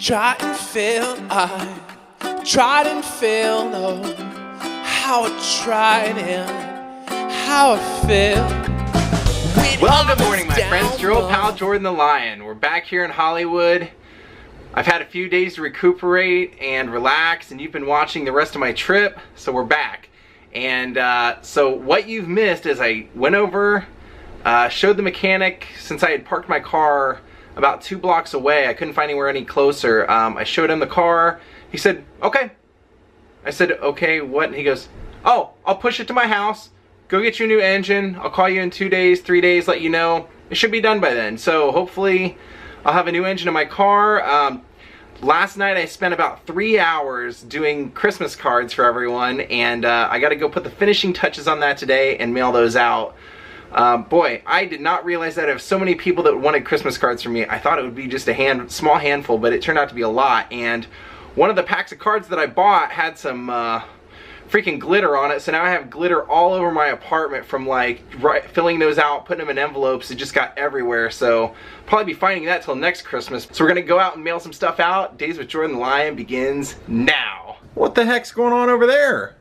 Try and fail, I tried and failed. Oh, how I tried and how I failed. Well, good morning, my friends. Your old pal Jordan the Lion. We're back here in Hollywood. I've had a few days to recuperate and relax, and you've been watching the rest of my trip, so we're back. And so what you've missed is I went over, showed the mechanic, since I had parked my car about 2 blocks away. I couldn't find anywhere any closer. I showed him the car. He said, okay. I said, okay, what? And he goes, oh, I'll push it to my house. Go get you a new engine. I'll call you in 2 days, 3 days, let you know. It should be done by then. So hopefully I'll have a new engine in my car. Last night I spent about 3 hours doing Christmas cards for everyone, and I got to go put the finishing touches on that today and mail those out. Boy, I did not realize that I have so many people that wanted Christmas cards from me. I thought it would be just a small handful, but it turned out to be a lot. And one of the packs of cards that I bought had some freaking glitter on it, so now I have glitter all over my apartment from like filling those out, putting them in envelopes. It just got everywhere, so probably be finding that till next Christmas. So we're gonna go out and mail some stuff out. Days with Jordan the Lion begins now. What the heck's going on over there?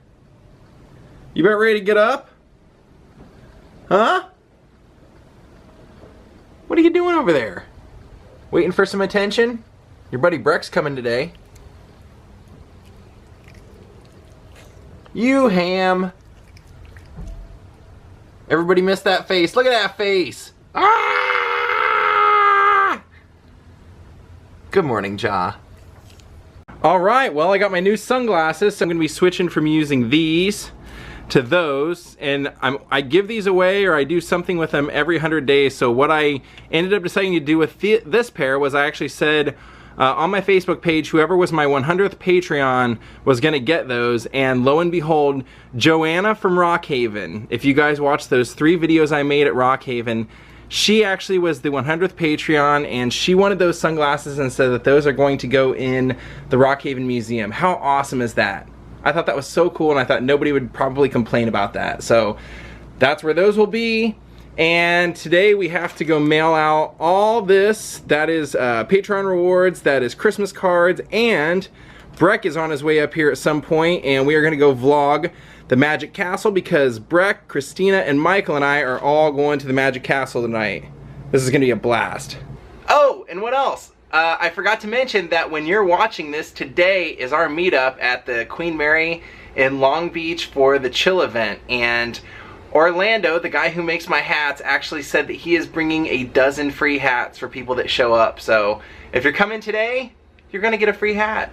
You about ready to get up? Huh? What are you doing over there? Waiting for some attention? Your buddy Breck's coming today. You ham. Everybody missed that face. Look at that face. Ah! Good morning, Ja. Alright, well, I got my new sunglasses, so I'm going to be switching from using these to those, and I give these away, or I do something with them every 100 days. So what I ended up deciding to do with this pair was I actually said on my Facebook page, whoever was my 100th Patreon was gonna get those, and lo and behold, Joanna from Rockhaven, if you guys watched those 3 videos I made at Rockhaven, she actually was the 100th Patreon, and she wanted those sunglasses and said that those are going to go in the Rockhaven Museum. How awesome is that? I thought that was so cool, and I thought nobody would probably complain about that. So that's where those will be. And today we have to go mail out all this. That is Patreon rewards, that is Christmas cards, and Breck is on his way up here at some point, and we are gonna go vlog the Magic Castle because Breck, Christina, and Michael and I are all going to the Magic Castle tonight. This is gonna be a blast. Oh, and what else? I forgot to mention that when you're watching this, today is our meetup at the Queen Mary in Long Beach for the Chill event. And Orlando, the guy who makes my hats, actually said that he is bringing a dozen free hats for people that show up. So if you're coming today, you're gonna get a free hat.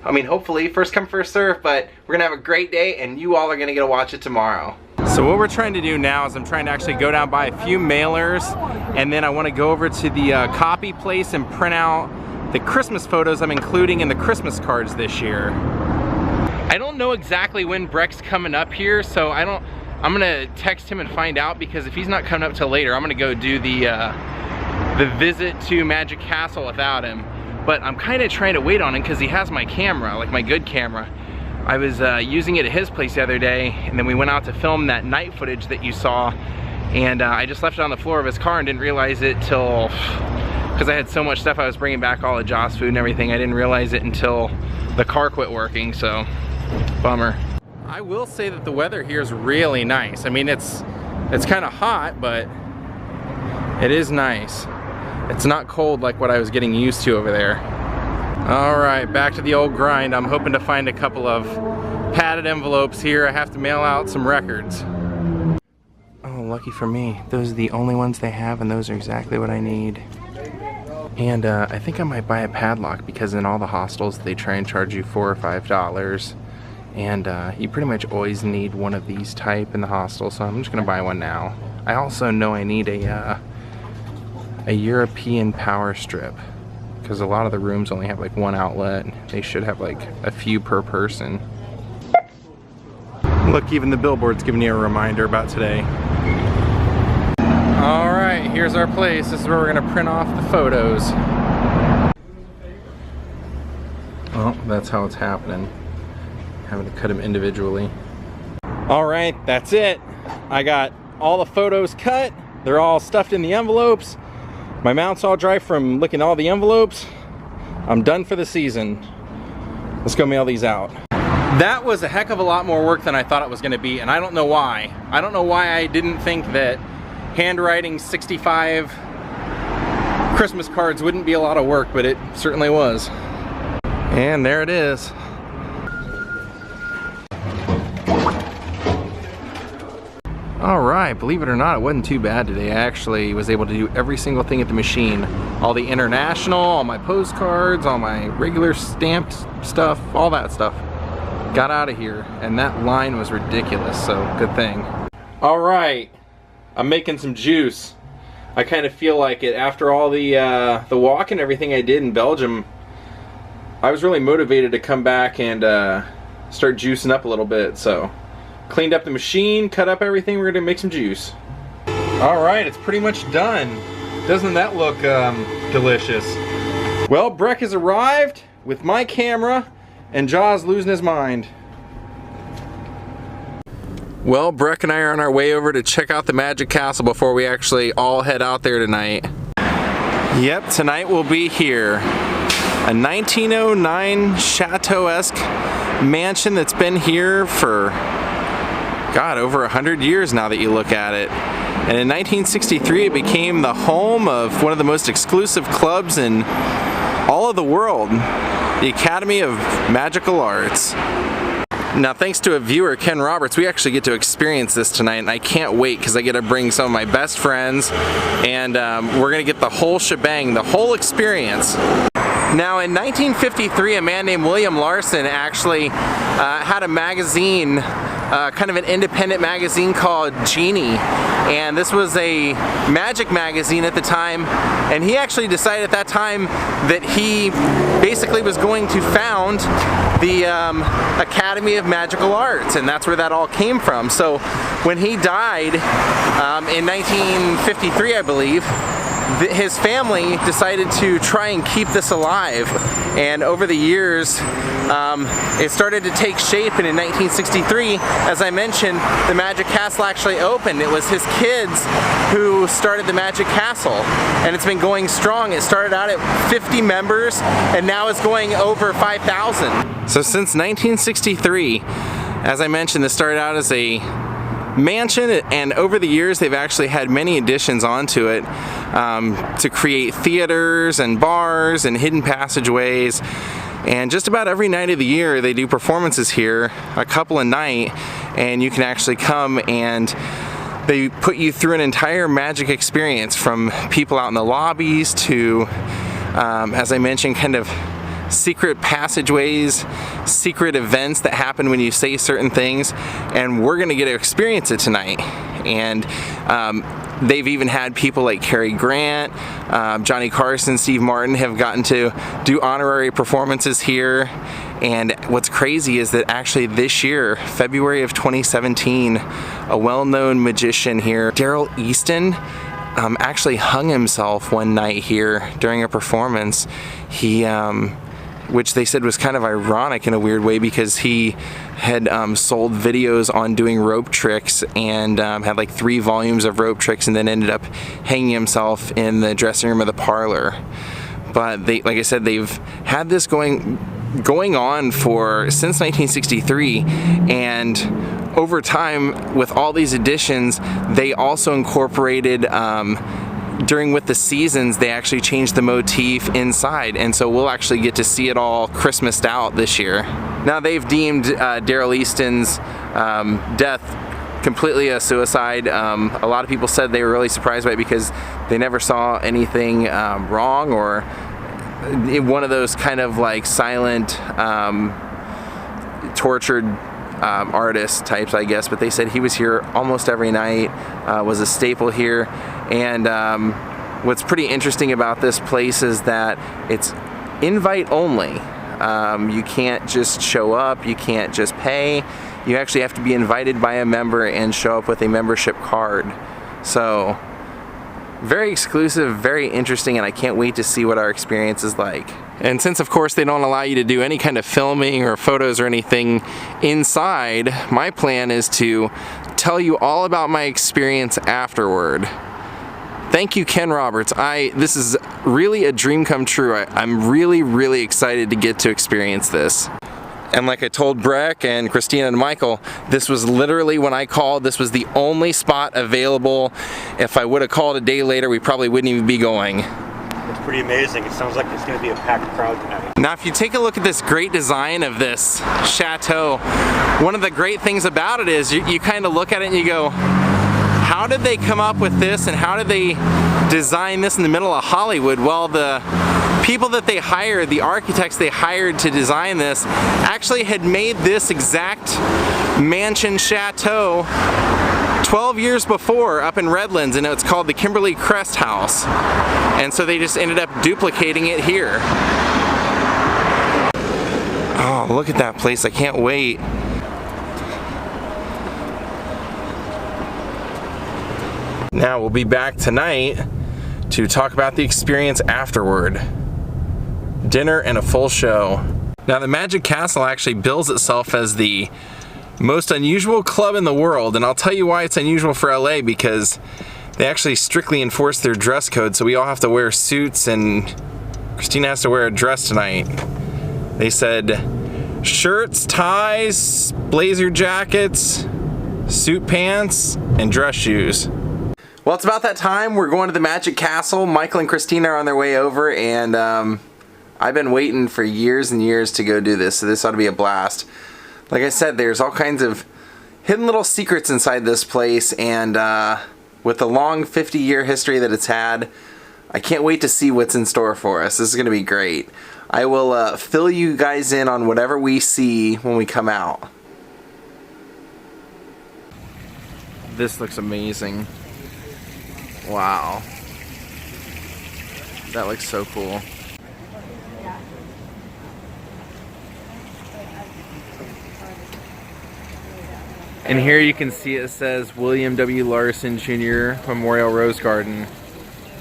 I mean, hopefully, first come, first serve, but we're gonna have a great day, and you all are gonna get to watch it tomorrow. So what we're trying to do now is I'm trying to actually go down by a few mailers, and then I want to go over to the copy place and print out the Christmas photos I'm including in the Christmas cards this year. I don't know exactly when Breck's coming up here, so I'm gonna text him and find out, because if he's not coming up till later, I'm gonna go do the visit to Magic Castle without him. But I'm kind of trying to wait on him because he has my camera, like my good camera. I was using it at his place the other day, and then we went out to film that night footage that you saw, and I just left it on the floor of his car and didn't realize it till, because I had so much stuff I was bringing back, all of Joss food and everything, I didn't realize it until the car quit working, so bummer. I will say that the weather here is really nice. I mean, it's kind of hot, but it is nice. It's not cold like what I was getting used to over there. Alright, back to the old grind. I'm hoping to find a couple of padded envelopes here. I have to mail out some records. Oh, lucky for me. Those are the only ones they have, and those are exactly what I need. And I think I might buy a padlock, because in all the hostels they try and charge you $4 or $5. And you pretty much always need one of these type in the hostel, so I'm just gonna buy one now. I also know I need a European power strip, because a lot of the rooms only have like one outlet. They should have like a few per person. Look, even the billboard's giving you a reminder about today. Alright, here's our place. This is where we're gonna print off the photos. Well, that's how it's happening. Having to cut them individually. Alright, that's it. I got all the photos cut. They're all stuffed in the envelopes. My mount's all dry from licking all the envelopes. I'm done for the season. Let's go mail these out. That was a heck of a lot more work than I thought it was going to be, and I don't know why. I don't know why I didn't think that handwriting 65 Christmas cards wouldn't be a lot of work, but it certainly was. And there it is. Alright, believe it or not, it wasn't too bad today. I actually was able to do every single thing at the machine. All the international, all my postcards, all my regular stamped stuff, all that stuff. Got out of here, and that line was ridiculous, so good thing. Alright, I'm making some juice. I kind of feel like it after all the walk and everything I did in Belgium. I was really motivated to come back and start juicing up a little bit, so cleaned up the machine, cut up everything, we're gonna make some juice. Alright, it's pretty much done. Doesn't that look delicious? Well, Breck has arrived with my camera, and Jaw's losing his mind. Well, Breck and I are on our way over to check out the Magic Castle before we actually all head out there tonight. Yep, tonight we'll be here. A 1909 chateau-esque mansion that's been here for, God, over 100 years now that you look at it. And in 1963 it became the home of one of the most exclusive clubs in all of the world, the Academy of Magical Arts. Now, thanks to a viewer, Ken Roberts, we actually get to experience this tonight, and I can't wait because I get to bring some of my best friends, and we're going to get the whole shebang, the whole experience. Now, in 1953, a man named William Larson actually had a magazine, kind of an independent magazine called Genie, and this was a magic magazine at the time, and he actually decided at that time that he basically was going to found the Academy of Magical Arts, and that's where that all came from. So when he died in 1953, I believe, his family decided to try and keep this alive, and over the years it started to take shape, and in 1963, as I mentioned, the Magic Castle actually opened. It was his kids who started the Magic Castle, and it's been going strong. It started out at 50 members and now it's going over 5,000. So since 1963, as I mentioned, this started out as a mansion, and over the years they've actually had many additions onto it to create theaters and bars and hidden passageways, and just about every night of the year they do performances here, a couple a night, and you can actually come and they put you through an entire magic experience, from people out in the lobbies to as I mentioned, kind of secret passageways, secret events that happen when you say certain things, and we're gonna get to experience it tonight. And they've even had people like Cary Grant, Johnny Carson, Steve Martin have gotten to do honorary performances here. And what's crazy is that actually this year, February of 2017, a well-known magician here, Darryl Easton, actually hung himself one night here during a performance. He which they said was kind of ironic in a weird way, because he had sold videos on doing rope tricks, and had like 3 volumes of rope tricks, and then ended up hanging himself in the dressing room of the parlor. But they, like I said, they've had this going on for since 1963, and over time with all these additions they also incorporated with the seasons, they actually changed the motif inside, and so we'll actually get to see it all Christmased out this year. Now, they've deemed Darryl Easton's death completely a suicide. A lot of people said they were really surprised by it because they never saw anything wrong, or one of those kind of like silent, tortured artist types, I guess, but they said he was here almost every night, was a staple here. And what's pretty interesting about this place is that it's invite only. You can't just show up, you can't just pay, you actually have to be invited by a member and show up with a membership card. So very exclusive, very interesting, and I can't wait to see what our experience is like. And since of course they don't allow you to do any kind of filming or photos or anything inside, my plan is to tell you all about my experience afterward. Thank you, Ken Roberts. This is really a dream come true. I'm really excited to get to experience this. And like I told Breck and Christina and Michael, this was literally when I called, this was the only spot available. If I would have called a day later, we probably wouldn't even be going. It's pretty amazing. It sounds like it's going to be a packed crowd tonight. Now, if you take a look at this great design of this chateau, one of the great things about it is you kind of look at it and you go, how did they come up with this and how did they design this in the middle of Hollywood? Well, the people that they hired, the architects they hired to design this, actually had made this exact mansion chateau 12 years before up in Redlands, and it's called the Kimberly Crest House. And so they just ended up duplicating it here. Oh, look at that place. I can't wait. Now we'll be back tonight to talk about the experience afterward. Dinner and a full show. Now the Magic Castle actually bills itself as the most unusual club in the world, and I'll tell you why it's unusual for LA, because they actually strictly enforce their dress code, so we all have to wear suits, and Christina has to wear a dress tonight. They said shirts, ties, blazer jackets, suit pants, and dress shoes. Well, it's about that time. We're going to the Magic Castle. Michael and Christina are on their way over, and I've been waiting for years and years to go do this, so this ought to be a blast. Like I said, there's all kinds of hidden little secrets inside this place, and with the long 50-year history that it's had, I can't wait to see what's in store for us. This is going to be great. I will fill you guys in on whatever we see when we come out. This looks amazing. Wow. That looks so cool. And here you can see it says William W. Larson Jr. Memorial Rose Garden.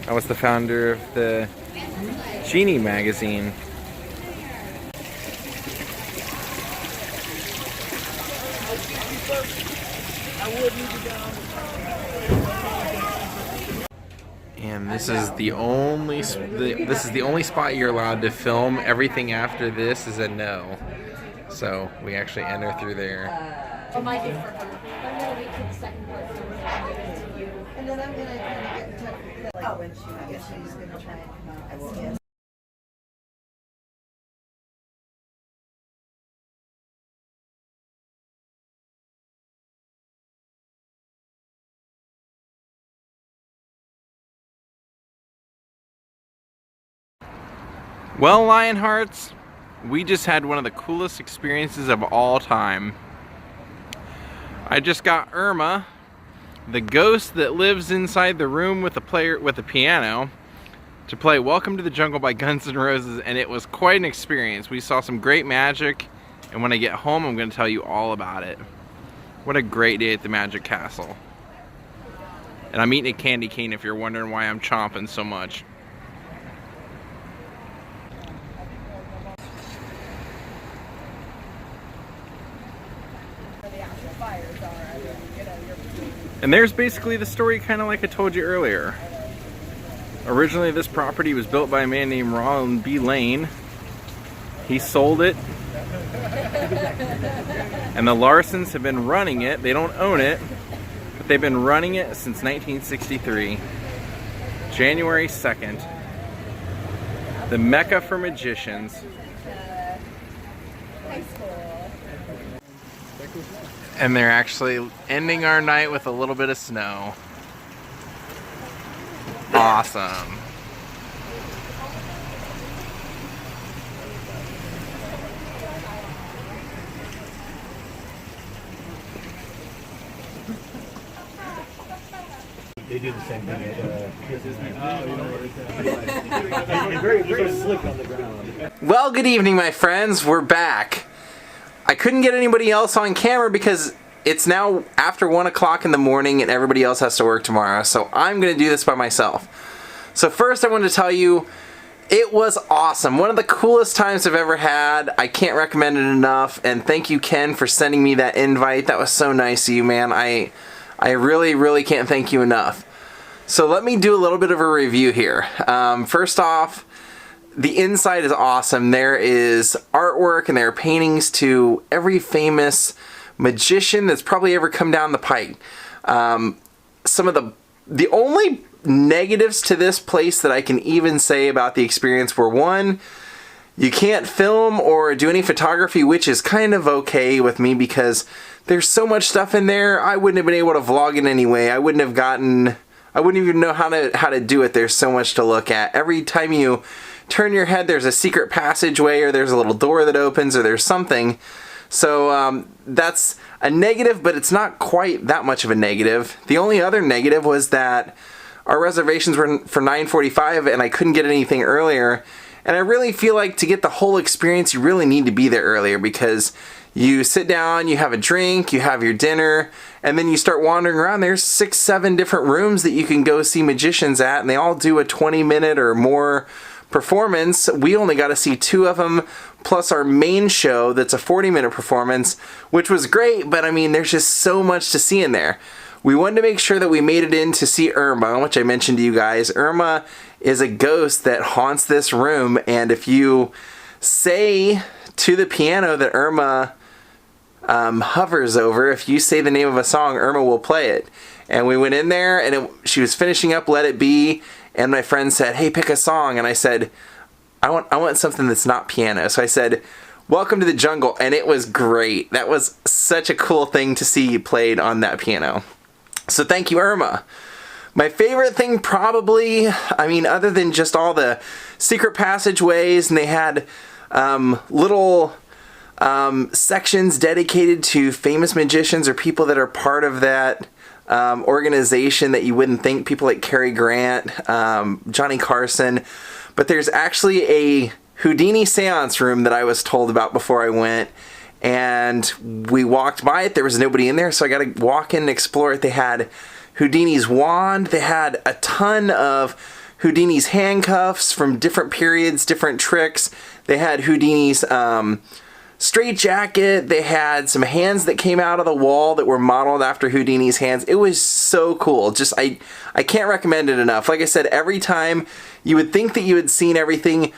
I was the founder of the Genie magazine. And this is the only spot you're allowed to film. Everything after this is a no. So we actually enter through there. Oh, my gift for her. I'm gonna wait till the second part. And then I'm gonna get in touch with her, like when I guess she's gonna try and come out. I will. Yes. Well, Lionhearts, we just had one of the coolest experiences of all time. I just got Irma, the ghost that lives inside the room with the piano, to play Welcome to the Jungle by Guns N' Roses, and it was quite an experience. We saw some great magic, and when I get home, I'm going to tell you all about it. What a great day at the Magic Castle. And I'm eating a candy cane if you're wondering why I'm chomping so much. And there's basically the story, kind of like I told you earlier. Originally, this property was built by a man named Ronald B. Lane. He sold it. And the Larsons have been running it. They don't own it, but they've been running it since 1963. January 2nd. The Mecca for magicians. And they're actually ending our night with a little bit of snow. Awesome. They do the same thing at very slick on the ground. Well, good evening, my friends. We're back. I couldn't get anybody else on camera because it's now after 1 o'clock in the morning and everybody else has to work tomorrow, so I'm going to do this by myself. So first I want to tell you, it was awesome. One of the coolest times I've ever had. I can't recommend it enough, and thank you, Ken, for sending me that invite. That was so nice of you, man. I really can't thank you enough. So let me do a little bit of a review here. First off, the inside is awesome. There is artwork and there are paintings to every famous magician that's probably ever come down the pike. Some of the only negatives to this place that I can even say about the experience were, one, you can't film or do any photography, which is kind of okay with me because there's so much stuff in there. I wouldn't have been able to vlog it anyway. I wouldn't even know how to do it. There's so much to look at. Every time you turn your head, there's a secret passageway, or there's a little door that opens, or there's something. So that's a negative, but it's not quite that much of a negative. The only other negative was that our reservations were for 9:45 and I couldn't get anything earlier. And I really feel like to get the whole experience, you really need to be there earlier, because you sit down, you have a drink, you have your dinner, and then you start wandering around. There's 6, 7 different rooms that you can go see magicians at, and they all do a 20-minute or more performance. We only got to see 2 of them, plus our main show that's a 40-minute performance, which was great, but I mean, there's just so much to see in there. We wanted to make sure that we made it in to see Irma, which I mentioned to you guys. Irma is a ghost that haunts this room, and if you say to the piano that Irma hovers over, if you say the name of a song, Irma will play it. And we went in there, and she was finishing up Let It Be, and my friend said, hey, pick a song. And I said, I want something that's not piano. So I said, Welcome to the Jungle, and it was great. That was such a cool thing to see played on that piano. So thank you, Irma. My favorite thing probably, I mean, other than just all the secret passageways, and they had little sections dedicated to famous magicians or people that are part of that organization that you wouldn't think, people like Cary Grant, Johnny Carson. But there's actually a Houdini seance room that I was told about before I went, and we walked by it. There was nobody in there, so I got to walk in and explore it. They had Houdini's wand. They had a ton of Houdini's handcuffs from different periods, different tricks. They had Houdini's straitjacket. They had some hands that came out of the wall that were modeled after Houdini's hands. It was so cool. Just I can't recommend it enough. Like I said, every time you would think that you had seen everything,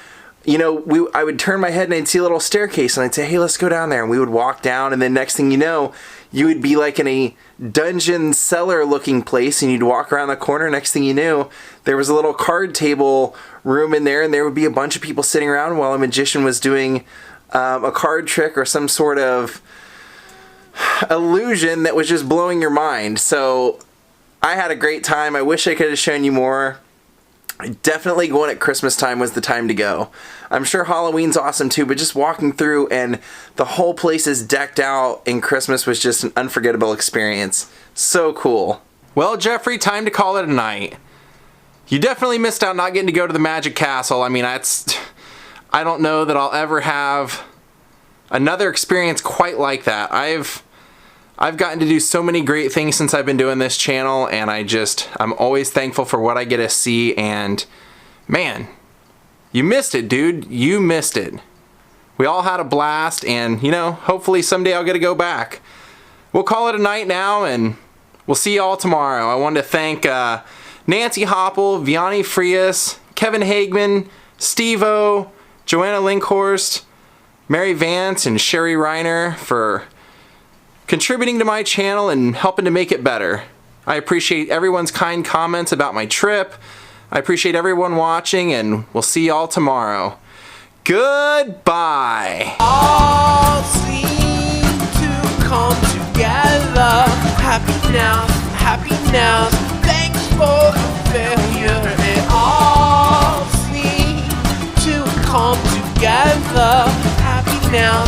you know, I would turn my head and I'd see a little staircase and I'd say, hey, let's go down there. And we would walk down, and then next thing you know, you would be like in a dungeon cellar looking place, and you'd walk around the corner. Next thing you knew, there was a little card table room in there, and there would be a bunch of people sitting around while a magician was doing a card trick or some sort of illusion that was just blowing your mind. So I had a great time. I wish I could have shown you more. Definitely going at Christmas time was the time to go. I'm sure Halloween's awesome too, but just walking through and the whole place is decked out in Christmas was just an unforgettable experience. So cool. Well, Jeffrey, time to call it a night. You definitely missed out not getting to go to the Magic Castle. I mean, I don't know that I'll ever have another experience quite like that. I've gotten to do so many great things since I've been doing this channel, and I'm always thankful for what I get to see, and man, you missed it, dude. You missed it. We all had a blast, and you know, hopefully someday I'll get to go back. We'll call it a night now, and we'll see y'all tomorrow. I wanted to thank Nancy Hopple, Vianney Frias, Kevin Hagman, Steve-O, Joanna Linkhorst, Mary Vance, and Sherry Reiner for contributing to my channel and helping to make it better. I appreciate everyone's kind comments about my trip. I appreciate everyone watching, and we'll see y'all tomorrow. Goodbye. All seem to come together. Happy now, thanks for the failure. It all seems to come together. Happy now,